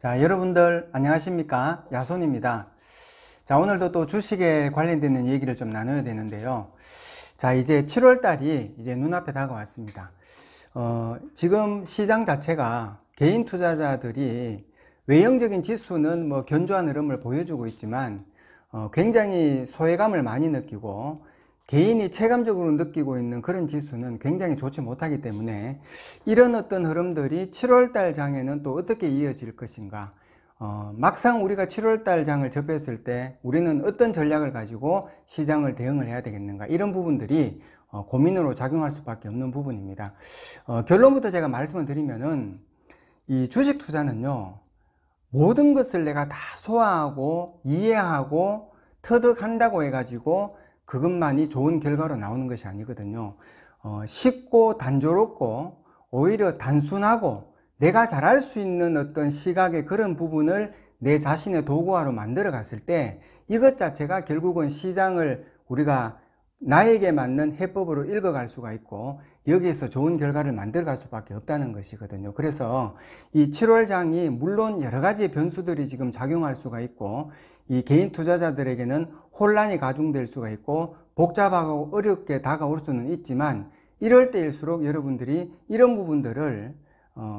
자, 여러분들 안녕하십니까? 야손입니다. 자, 오늘도 또 주식에 관련되는 얘기를 좀 나눠야 되는데요. 자, 이제 7월 달이 이제 눈앞에 다가왔습니다. 지금 시장 자체가 개인 투자자들이 외형적인 지수는 뭐 견조한 흐름을 보여주고 있지만 굉장히 소외감을 많이 느끼고 개인이 체감적으로 느끼고 있는 그런 지수는 굉장히 좋지 못하기 때문에 이런 어떤 흐름들이 7월달 장에는 또 어떻게 이어질 것인가, 막상 우리가 7월달 장을 접했을 때 우리는 어떤 전략을 가지고 시장을 대응을 해야 되겠는가, 이런 부분들이 고민으로 작용할 수밖에 없는 부분입니다. 결론부터 제가 말씀을 드리면은 이 주식 투자는요, 모든 것을 내가 다 소화하고 이해하고 터득한다고 해가지고 그것만이 좋은 결과로 나오는 것이 아니거든요. 쉽고 단조롭고 오히려 단순하고 내가 잘할 수 있는 어떤 시각의 그런 부분을 내 자신의 도구화로 만들어 갔을 때 이것 자체가 결국은 시장을 우리가 나에게 맞는 해법으로 읽어갈 수가 있고 여기에서 좋은 결과를 만들어 갈 수밖에 없다는 것이거든요. 그래서 이 7월장이 물론 여러 가지의 변수들이 지금 작용할 수가 있고 이 개인 투자자들에게는 혼란이 가중될 수가 있고 복잡하고 어렵게 다가올 수는 있지만 이럴 때일수록 여러분들이 이런 부분들을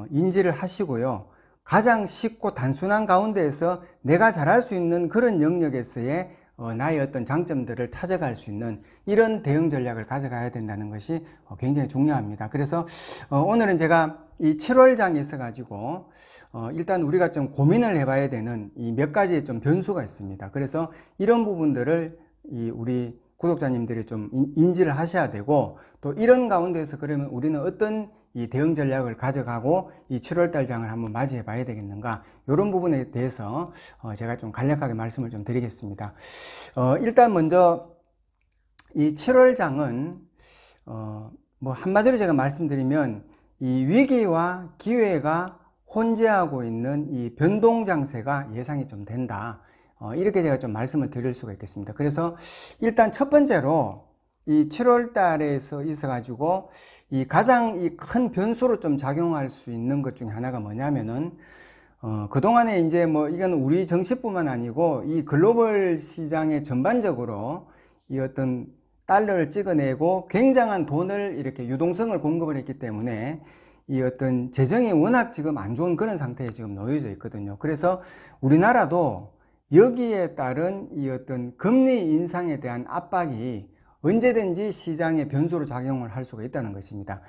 인지를 하시고요, 가장 쉽고 단순한 가운데에서 내가 잘할 수 있는 그런 영역에서의 나의 어떤 장점들을 찾아갈 수 있는 이런 대응 전략을 가져가야 된다는 것이 굉장히 중요합니다. 그래서 오늘은 제가 이 7월장에 있어 가지고 일단 우리가 좀 고민을 해봐야 되는 이 몇 가지의 좀 변수가 있습니다. 그래서 이런 부분들을 우리 구독자님들이 좀 인지를 하셔야 되고, 또 이런 가운데에서 그러면 우리는 어떤 이 대응 전략을 가져가고 이 7월달 장을 한번 맞이해 봐야 되겠는가, 이런 부분에 대해서 제가 좀 간략하게 말씀을 좀 드리겠습니다. 일단 먼저 이 7월장은 뭐 한마디로 제가 말씀드리면 이 위기와 기회가 혼재하고 있는 이 변동 장세가 예상이 좀 된다, 이렇게 제가 좀 말씀을 드릴 수가 있겠습니다. 그래서 일단 첫 번째로 이 7월 달에서 있어 가지고 이 가장 이 큰 변수로 좀 작용할 수 있는 것 중에 하나가 뭐냐면은 그동안에 이제 뭐 이건 우리 정시뿐만 아니고 이 글로벌 시장에 전반적으로 이 어떤 달러를 찍어내고 굉장한 돈을 이렇게 유동성을 공급을 했기 때문에 이 어떤 재정이 워낙 지금 안 좋은 그런 상태에 지금 놓여져 있거든요. 그래서 우리나라도 여기에 따른 이 어떤 금리 인상에 대한 압박이 언제든지 시장의 변수로 작용을 할 수가 있다는 것입니다.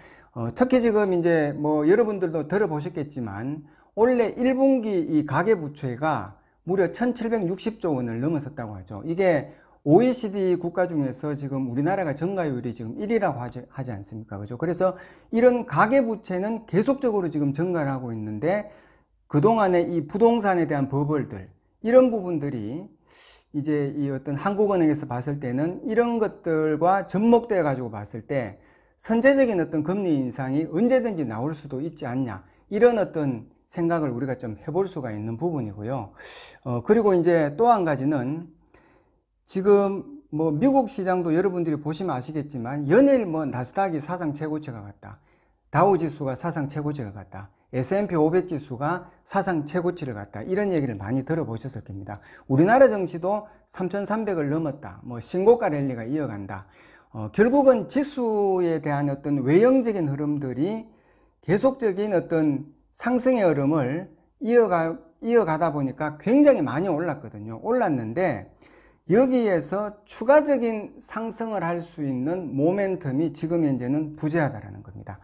특히 지금 이제 뭐 여러분들도 들어보셨겠지만 올해 1분기 이 가계부채가 무려 1760조 원을 넘어섰다고 하죠. 이게 OECD 국가 중에서 지금 우리나라가 증가율이 지금 1위라고 하지 않습니까? 그죠? 그래서 이런 가계부채는 계속적으로 지금 증가를 하고 있는데 그동안에 이 부동산에 대한 버블들, 이런 부분들이 이제 이 어떤 한국은행에서 봤을 때는 이런 것들과 접목되어 가지고 봤을 때 선제적인 어떤 금리 인상이 언제든지 나올 수도 있지 않냐, 이런 어떤 생각을 우리가 좀 해볼 수가 있는 부분이고요. 그리고 이제 또 한 가지는 지금 뭐 미국 시장도 여러분들이 보시면 아시겠지만 연일 뭐 나스닥이 사상 최고치가 갔다, 다우 지수가 사상 최고치가 갔다, S&P 500 지수가 사상 최고치를 갔다, 이런 얘기를 많이 들어보셨을 겁니다. 우리나라 증시도 3,300을 넘었다, 뭐 신고가 랠리가 이어간다. 결국은 지수에 대한 어떤 외형적인 흐름들이 계속적인 어떤 상승의 흐름을 이어가다 보니까 굉장히 많이 올랐거든요. 올랐는데 여기에서 추가적인 상승을 할 수 있는 모멘텀이 지금 현재는 부재하다라는 겁니다.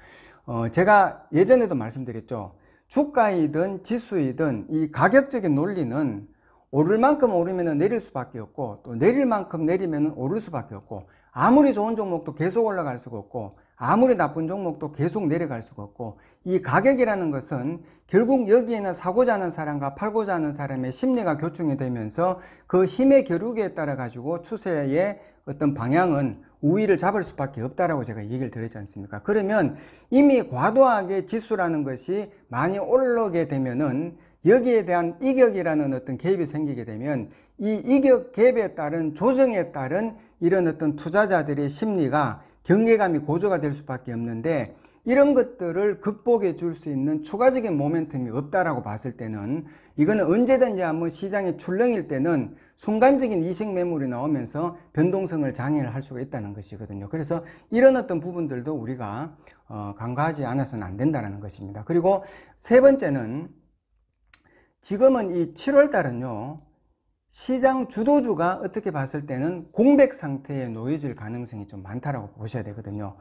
제가 예전에도 말씀드렸죠. 주가이든 지수이든 이 가격적인 논리는 오를 만큼 오르면 내릴 수밖에 없고, 또 내릴 만큼 내리면 오를 수밖에 없고, 아무리 좋은 종목도 계속 올라갈 수가 없고, 아무리 나쁜 종목도 계속 내려갈 수가 없고, 이 가격이라는 것은 결국 여기에는 사고자 하는 사람과 팔고자 하는 사람의 심리가 교충이 되면서 그 힘의 겨루기에 따라 가지고 추세의 어떤 방향은 우위를 잡을 수밖에 없다라고 제가 얘기를 드렸지 않습니까? 그러면 이미 과도하게 지수라는 것이 많이 오르게 되면은 여기에 대한 이격이라는 어떤 갭이 생기게 되면 이 이격 갭에 따른 조정에 따른 이런 어떤 투자자들의 심리가 경계감이 고조가 될 수밖에 없는데, 이런 것들을 극복해 줄 수 있는 추가적인 모멘텀이 없다라고 봤을 때는 이거는 언제든지 한번 시장이 출렁일 때는 순간적인 이식 매물이 나오면서 변동성을 장애를 할 수가 있다는 것이거든요. 그래서 이런 어떤 부분들도 우리가 간과하지 않아서는 안 된다는 것입니다. 그리고 세 번째는 지금은 이 7월 달은요, 시장 주도주가 어떻게 봤을 때는 공백 상태에 놓여질 가능성이 좀 많다라고 보셔야 되거든요.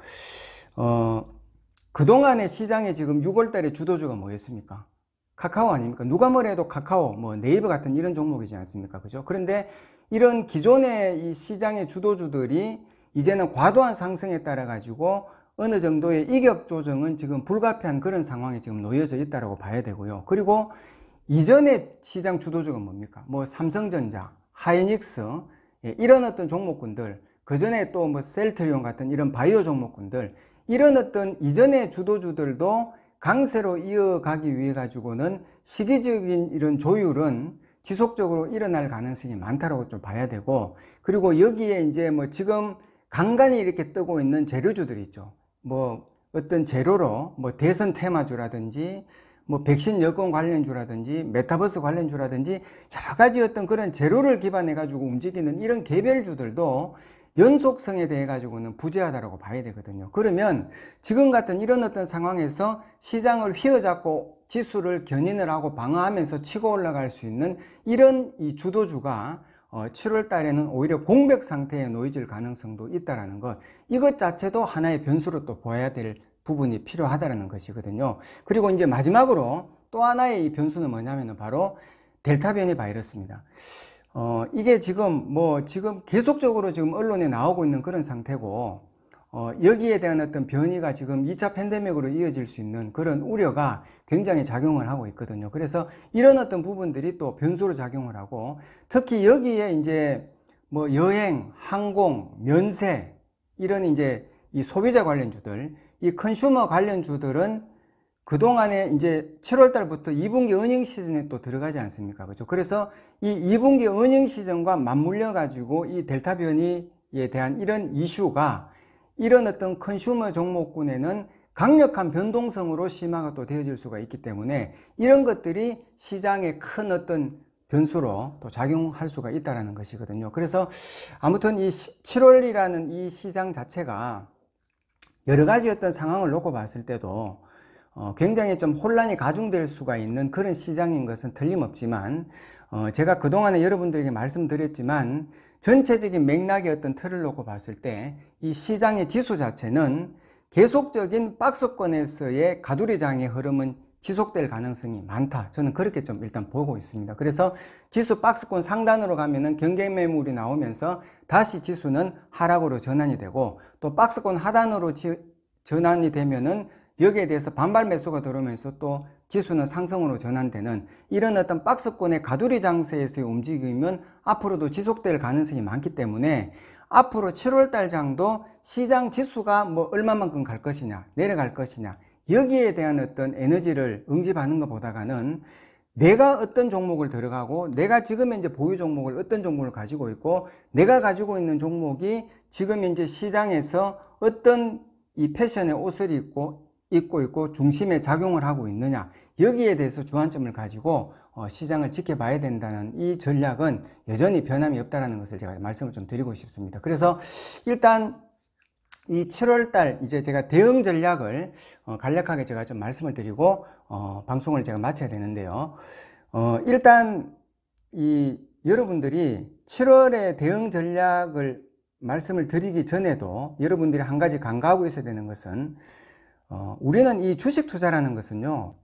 그동안의 시장에 지금 6월 달에 주도주가 뭐였습니까? 카카오 아닙니까? 누가 뭐래도 카카오, 뭐 네이버 같은 이런 종목이지 않습니까? 그죠? 그런데 이런 기존의 이 시장의 주도주들이 이제는 과도한 상승에 따라 가지고 어느 정도의 이격 조정은 지금 불가피한 그런 상황에 지금 놓여져 있다라고 봐야 되고요. 그리고 이전에 시장 주도주가 뭡니까? 뭐 삼성전자, 하이닉스, 이런 어떤 종목군들, 그 전에 또 뭐 셀트리온 같은 이런 바이오 종목군들, 이런 어떤 이전의 주도주들도 강세로 이어가기 위해 가지고는 시기적인 이런 조율은 지속적으로 일어날 가능성이 많다라고 좀 봐야 되고, 그리고 여기에 이제 뭐 지금 간간히 이렇게 뜨고 있는 재료주들이 있죠. 뭐 어떤 재료로 뭐 대선 테마주라든지 뭐 백신 여권 관련주라든지 메타버스 관련주라든지 여러 가지 어떤 그런 재료를 기반해 가지고 움직이는 이런 개별주들도 연속성에 대해 가지고는 부재하다라고 봐야 되거든요. 그러면 지금 같은 이런 어떤 상황에서 시장을 휘어잡고 지수를 견인을 하고 방어하면서 치고 올라갈 수 있는 이런 이 주도주가 7월 달에는 오히려 공백 상태에 놓여질 가능성도 있다라는 것, 이것 자체도 하나의 변수로 또 보아야 될 부분이 필요하다는 것이거든요. 그리고 이제 마지막으로 또 하나의 이 변수는 뭐냐면은 바로 델타 변이 바이러스입니다. 이게 지금 지금 계속적으로 지금 언론에 나오고 있는 그런 상태고, 여기에 대한 어떤 변이가 지금 2차 팬데믹으로 이어질 수 있는 그런 우려가 굉장히 작용을 하고 있거든요. 그래서 이런 어떤 부분들이 또 변수로 작용을 하고, 특히 여기에 이제 뭐 여행, 항공, 면세, 이런 이제 이 소비자 관련주들, 이 컨슈머 관련주들은 그동안에 이제 7월 달부터 2분기 어닝 시즌에 또 들어가지 않습니까? 그죠? 그래서 이 2분기 어닝 시즌과 맞물려 가지고 이 델타 변이에 대한 이런 이슈가 이런 어떤 컨슈머 종목군에는 강력한 변동성으로 심화가 또 되어질 수가 있기 때문에 이런 것들이 시장에 큰 어떤 변수로 또 작용할 수가 있다는 것이거든요. 그래서 아무튼 이 7월이라는 이 시장 자체가 여러 가지 어떤 상황을 놓고 봤을 때도 굉장히 좀 혼란이 가중될 수가 있는 그런 시장인 것은 틀림없지만, 제가 그동안에 여러분들에게 말씀드렸지만 전체적인 맥락의 어떤 틀을 놓고 봤을 때 이 시장의 지수 자체는 계속적인 박스권에서의 가두리장의 흐름은 지속될 가능성이 많다. 저는 그렇게 좀 일단 보고 있습니다. 그래서 지수 박스권 상단으로 가면은 경계 매물이 나오면서 다시 지수는 하락으로 전환이 되고, 또 박스권 하단으로 전환이 되면은 여기에 대해서 반발 매수가 들어오면서 또 지수는 상승으로 전환되는 이런 어떤 박스권의 가두리 장세에서의 움직임은 앞으로도 지속될 가능성이 많기 때문에 앞으로 7월 달 장도 시장 지수가 뭐 얼마만큼 갈 것이냐, 내려갈 것이냐, 여기에 대한 어떤 에너지를 응집하는 것보다는 내가 어떤 종목을 들어가고, 내가 지금 현재 보유 종목을 어떤 종목을 가지고 있고, 내가 가지고 있는 종목이 지금 현재 시장에서 어떤 이 패션의 옷을 입고 있고 중심에 작용을 하고 있느냐, 여기에 대해서 주안점을 가지고 시장을 지켜봐야 된다는 이 전략은 여전히 변함이 없다는 것을 제가 말씀을 좀 드리고 싶습니다. 그래서 일단 이 7월 달 이제 제가 대응 전략을 간략하게 제가 좀 말씀을 드리고 방송을 제가 마쳐야 되는데요. 일단 이 여러분들이 7월에 대응 전략을 말씀을 드리기 전에도 여러분들이 한 가지 간과하고 있어야 되는 것은, 우리는 이 주식 투자라는 것은요,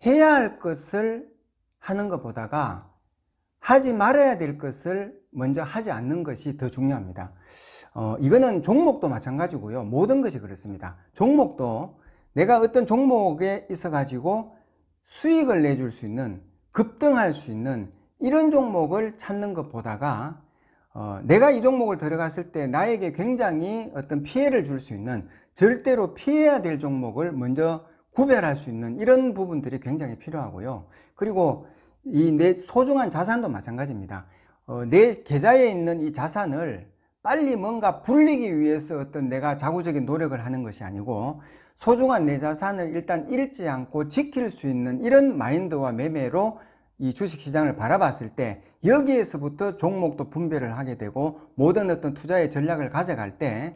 해야 할 것을 하는 것보다가 하지 말아야 될 것을 먼저 하지 않는 것이 더 중요합니다. 이거는 종목도 마찬가지고요. 모든 것이 그렇습니다. 종목도 내가 어떤 종목에 있어 가지고 수익을 내줄 수 있는, 급등할 수 있는 이런 종목을 찾는 것보다가 내가 이 종목을 들어갔을 때 나에게 굉장히 어떤 피해를 줄 수 있는, 절대로 피해야 될 종목을 먼저 구별할 수 있는 이런 부분들이 굉장히 필요하고요. 그리고 이 내 소중한 자산도 마찬가지입니다. 내 계좌에 있는 이 자산을 빨리 뭔가 불리기 위해서 어떤 내가 자구적인 노력을 하는 것이 아니고, 소중한 내 자산을 일단 잃지 않고 지킬 수 있는 이런 마인드와 매매로 이 주식시장을 바라봤을 때 여기에서부터 종목도 분배를 하게 되고 모든 어떤 투자의 전략을 가져갈 때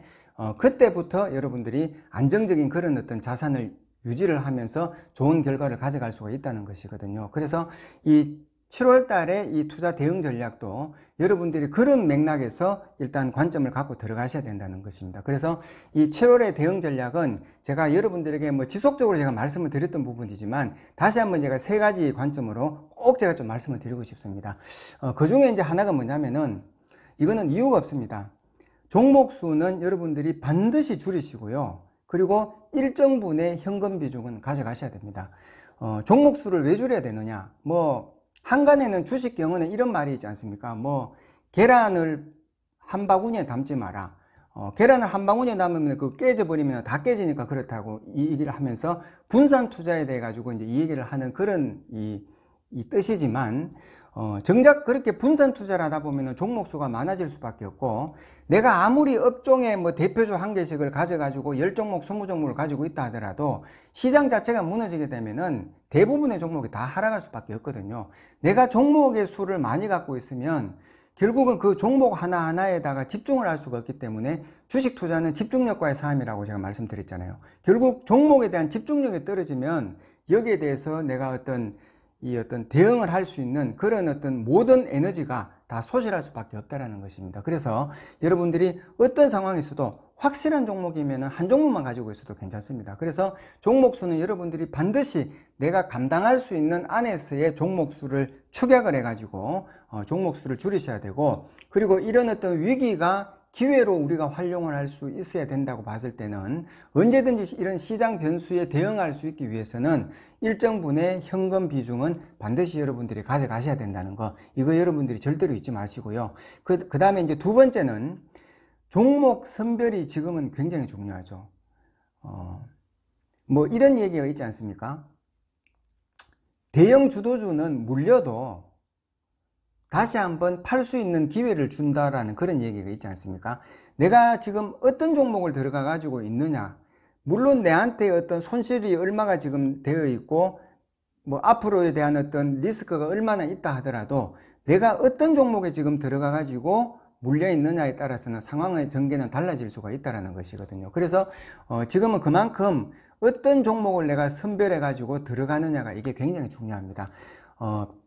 그때부터 여러분들이 안정적인 그런 어떤 자산을 유지를 하면서 좋은 결과를 가져갈 수가 있다는 것이거든요. 그래서 이 7월 달에 이 투자 대응 전략도 여러분들이 그런 맥락에서 일단 관점을 갖고 들어가셔야 된다는 것입니다. 그래서 이 7월의 대응 전략은 제가 여러분들에게 뭐 지속적으로 제가 말씀을 드렸던 부분이지만 다시 한번 제가 세 가지 관점으로 꼭 제가 좀 말씀을 드리고 싶습니다. 그 중에 이제 하나가 뭐냐면은 이거는 이유가 없습니다. 종목 수는 여러분들이 반드시 줄이시고요. 그리고 일정 분의 현금 비중은 가져가셔야 됩니다. 종목 수를 왜 줄여야 되느냐? 한간에는 주식 경우는 이런 말이 있지 않습니까? 계란을 한 바구니에 담지 마라. 계란을 한 바구니에 담으면 그 깨져버리면 다 깨지니까 그렇다고 이 얘기를 하면서 분산 투자에 대해 가지고 이제 이 얘기를 하는 그런 이 뜻이지만, 정작 그렇게 분산 투자를 하다 보면 종목 수가 많아질 수밖에 없고, 내가 아무리 업종의 대표주 한 개씩을 가져가지고 10종목, 20종목을 가지고 있다 하더라도 시장 자체가 무너지게 되면은 대부분의 종목이 다 하락할 수밖에 없거든요. 내가 종목의 수를 많이 갖고 있으면 결국은 그 종목 하나하나에다가 집중을 할 수가 없기 때문에 주식 투자는 집중력과의 싸움이라고 제가 말씀드렸잖아요. 결국 종목에 대한 집중력이 떨어지면 여기에 대해서 내가 어떤 대응을 할 수 있는 그런 어떤 모든 에너지가 다 소실할 수밖에 없다라는 것입니다. 그래서 여러분들이 어떤 상황에서도 확실한 종목이면 한 종목만 가지고 있어도 괜찮습니다. 그래서 종목 수는 여러분들이 반드시 내가 감당할 수 있는 안에서의 종목 수를 축약을 해가지고 종목 수를 줄이셔야 되고, 그리고 이런 어떤 위기가 기회로 우리가 활용을 할 수 있어야 된다고 봤을 때는 언제든지 이런 시장 변수에 대응할 수 있기 위해서는 일정분의 현금 비중은 반드시 여러분들이 가져가셔야 된다는 거, 이거 여러분들이 절대로 잊지 마시고요. 그 다음에 이제 두 번째는 종목 선별이 지금은 굉장히 중요하죠. 이런 얘기가 있지 않습니까? 대형 주도주는 물려도 다시 한번 팔 수 있는 기회를 준다라는 그런 얘기가 있지 않습니까? 내가 지금 어떤 종목을 들어가 가지고 있느냐, 물론 내한테 어떤 손실이 얼마가 지금 되어 있고 앞으로에 대한 어떤 리스크가 얼마나 있다 하더라도 내가 어떤 종목에 지금 들어가 가지고 물려 있느냐에 따라서는 상황의 전개는 달라질 수가 있다는 것이거든요. 그래서 지금은 그만큼 어떤 종목을 내가 선별해 가지고 들어가느냐가 이게 굉장히 중요합니다.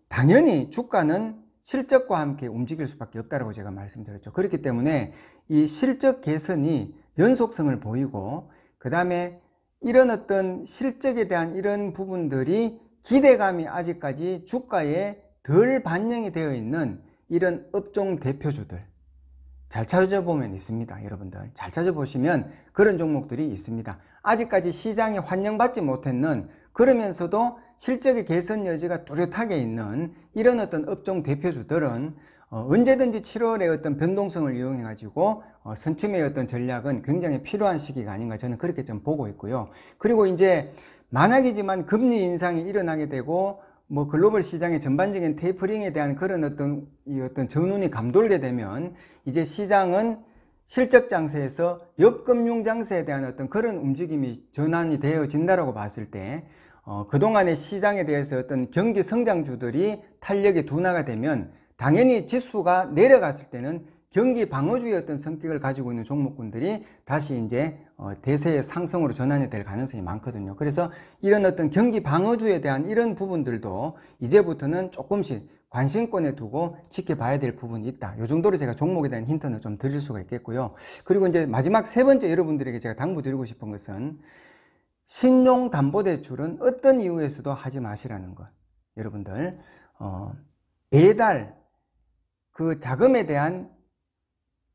당연히 주가는 실적과 함께 움직일 수밖에 없다고 제가 말씀드렸죠. 그렇기 때문에 이 실적 개선이 연속성을 보이고, 그 다음에 이런 어떤 실적에 대한 이런 부분들이 기대감이 아직까지 주가에 덜 반영이 되어 있는 이런 업종 대표주들 잘 찾아보면 있습니다. 여러분들 잘 찾아보시면 그런 종목들이 있습니다. 아직까지 시장에 환영받지 못했는, 그러면서도 실적의 개선 여지가 뚜렷하게 있는 이런 어떤 업종 대표주들은 언제든지 7월의 어떤 변동성을 이용해 가지고 선침의 어떤 전략은 굉장히 필요한 시기가 아닌가, 저는 그렇게 좀 보고 있고요. 그리고 이제 만약이지만 금리 인상이 일어나게 되고 글로벌 시장의 전반적인 테이퍼링에 대한 그런 어떤 전운이 감돌게 되면 이제 시장은 실적 장세에서 역금융 장세에 대한 어떤 그런 움직임이 전환이 되어진다라고 봤을 때 그동안의 시장에 대해서 어떤 경기 성장주들이 탄력이 둔화가 되면 당연히 지수가 내려갔을 때는 경기 방어주의 어떤 성격을 가지고 있는 종목군들이 다시 이제 대세의 상승으로 전환이 될 가능성이 많거든요. 그래서 이런 어떤 경기 방어주에 대한 이런 부분들도 이제부터는 조금씩 관심권에 두고 지켜봐야 될 부분이 있다. 이 정도로 제가 종목에 대한 힌트는 좀 드릴 수가 있겠고요. 그리고 이제 마지막 세 번째 여러분들에게 제가 당부드리고 싶은 것은 신용담보대출은 어떤 이유에서도 하지 마시라는 것. 여러분들 매달 그 자금에 대한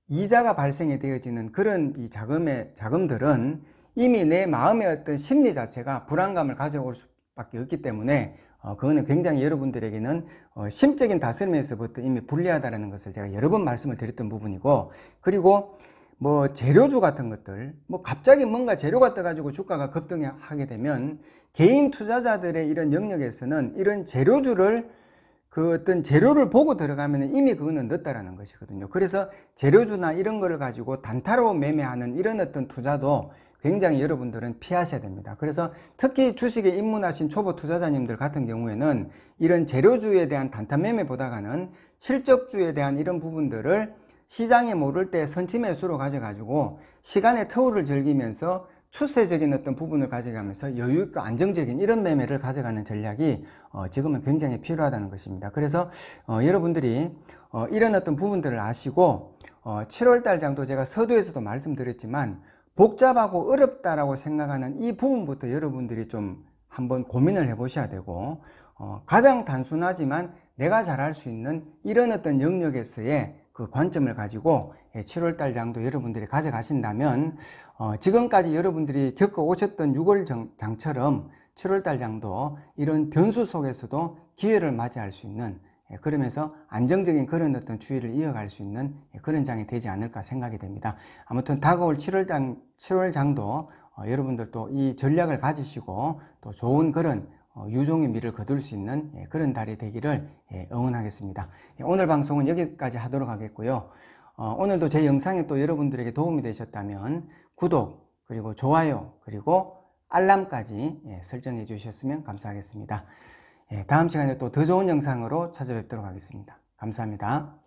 이자가 발생이 되어지는 그런 이 자금들은 이미 내 마음의 어떤 심리 자체가 불안감을 가져올 수밖에 없기 때문에 그거는 굉장히 여러분들에게는 심적인 다스림에서부터 이미 불리하다는 것을 제가 여러 번 말씀을 드렸던 부분이고, 그리고 재료주 같은 것들, 갑자기 뭔가 재료가 떠가지고 주가가 급등하게 되면 개인 투자자들의 이런 영역에서는 이런 재료주를 어떤 재료를 보고 들어가면 이미 그거는 늦다라는 것이거든요. 그래서 재료주나 이런 거를 가지고 단타로 매매하는 이런 어떤 투자도 굉장히 여러분들은 피하셔야 됩니다. 그래서 특히 주식에 입문하신 초보 투자자님들 같은 경우에는 이런 재료주에 대한 단타 매매보다는 실적주에 대한 이런 부분들을 시장에 모를 때 선취 매수로 가져가지고 시간의 터울을 즐기면서 추세적인 어떤 부분을 가져가면서 여유있고 안정적인 이런 매매를 가져가는 전략이 지금은 굉장히 필요하다는 것입니다. 그래서 여러분들이 이런 어떤 부분들을 아시고 7월달 장도 제가 서두에서도 말씀드렸지만 복잡하고 어렵다라고 생각하는 이 부분부터 여러분들이 좀 한번 고민을 해 보셔야 되고 가장 단순하지만 내가 잘할 수 있는 이런 어떤 영역에서의 그 관점을 가지고 7월달 장도 여러분들이 가져가신다면 지금까지 여러분들이 겪어 오셨던 6월 장처럼 7월달 장도 이런 변수 속에서도 기회를 맞이할 수 있는 그러면서 안정적인 그런 어떤 추이를 이어갈 수 있는 그런 장이 되지 않을까 생각이 됩니다. 아무튼 다가올 7월 장도 여러분들도 이 전략을 가지시고 또 좋은 그런 유종의 미를 거둘 수 있는 그런 달이 되기를 응원하겠습니다. 오늘 방송은 여기까지 하도록 하겠고요. 오늘도 제 영상이 또 여러분들에게 도움이 되셨다면 구독 그리고 좋아요 그리고 알람까지 설정해 주셨으면 감사하겠습니다. 다음 시간에 또 더 좋은 영상으로 찾아뵙도록 하겠습니다. 감사합니다.